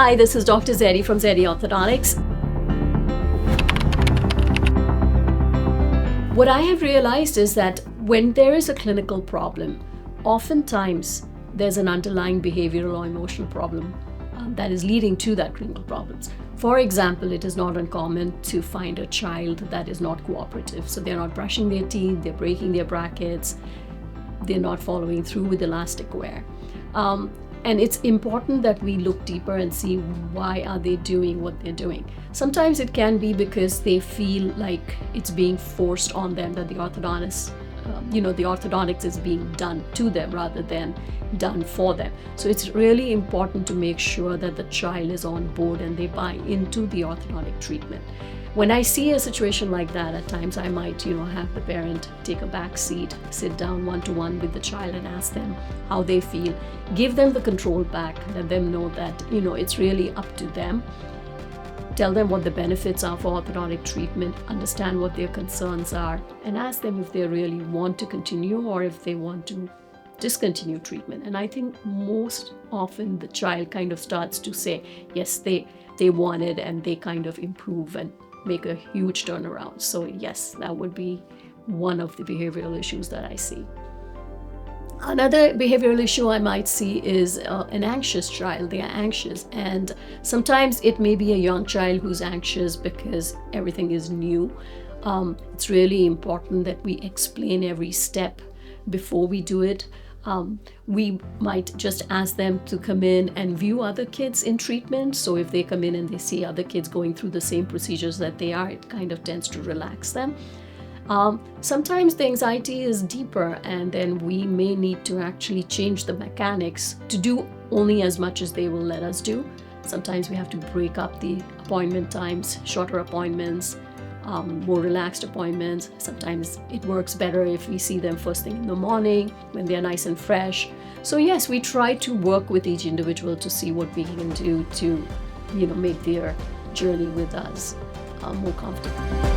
Hi, this is Dr. Zaidi from Zaidi Orthodontics. What I have realized is that when there is a clinical problem, oftentimes there's an underlying behavioral or emotional problem that is leading to that clinical problems. For example, it is not uncommon to find a child that is not cooperative. So they're not brushing their teeth, they're breaking their brackets, they're not following through with elastic wear. And it's important that we look deeper and see why are they doing what they're doing. Sometimes it can be because they feel like it's being forced on them, that the orthodontist, the orthodontics is being done to them rather than done for them. So it's really important to make sure that the child is on board and they buy into the orthodontic treatment. When I see a situation like that, at times I might, have the parent take a back seat, sit down one-to-one with the child and ask them how they feel, give them the control back, let them know that, it's really up to them. Tell them what the benefits are for orthodontic treatment, understand what their concerns are, and ask them if they really want to continue or if they want to discontinue treatment. And I think most often the child kind of starts to say, yes, they want it, and they kind of improve and make a huge turnaround. So yes, that would be one of the behavioral issues that I see. Another behavioral issue I might see is an anxious child. They are anxious, and sometimes it may be a young child who's anxious because everything is new. It's really important that we explain every step before we do it. We might just ask them to come in and view other kids in treatment. So if they come in and they see other kids going through the same procedures that they are, it kind of tends to relax them. Sometimes the anxiety is deeper, and then we may need to actually change the mechanics to do only as much as they will let us do. Sometimes we have to break up the appointment times, shorter appointments, more relaxed appointments. Sometimes it works better if we see them first thing in the morning when they're nice and fresh. So yes, we try to work with each individual to see what we can do to, make their journey with us more comfortable.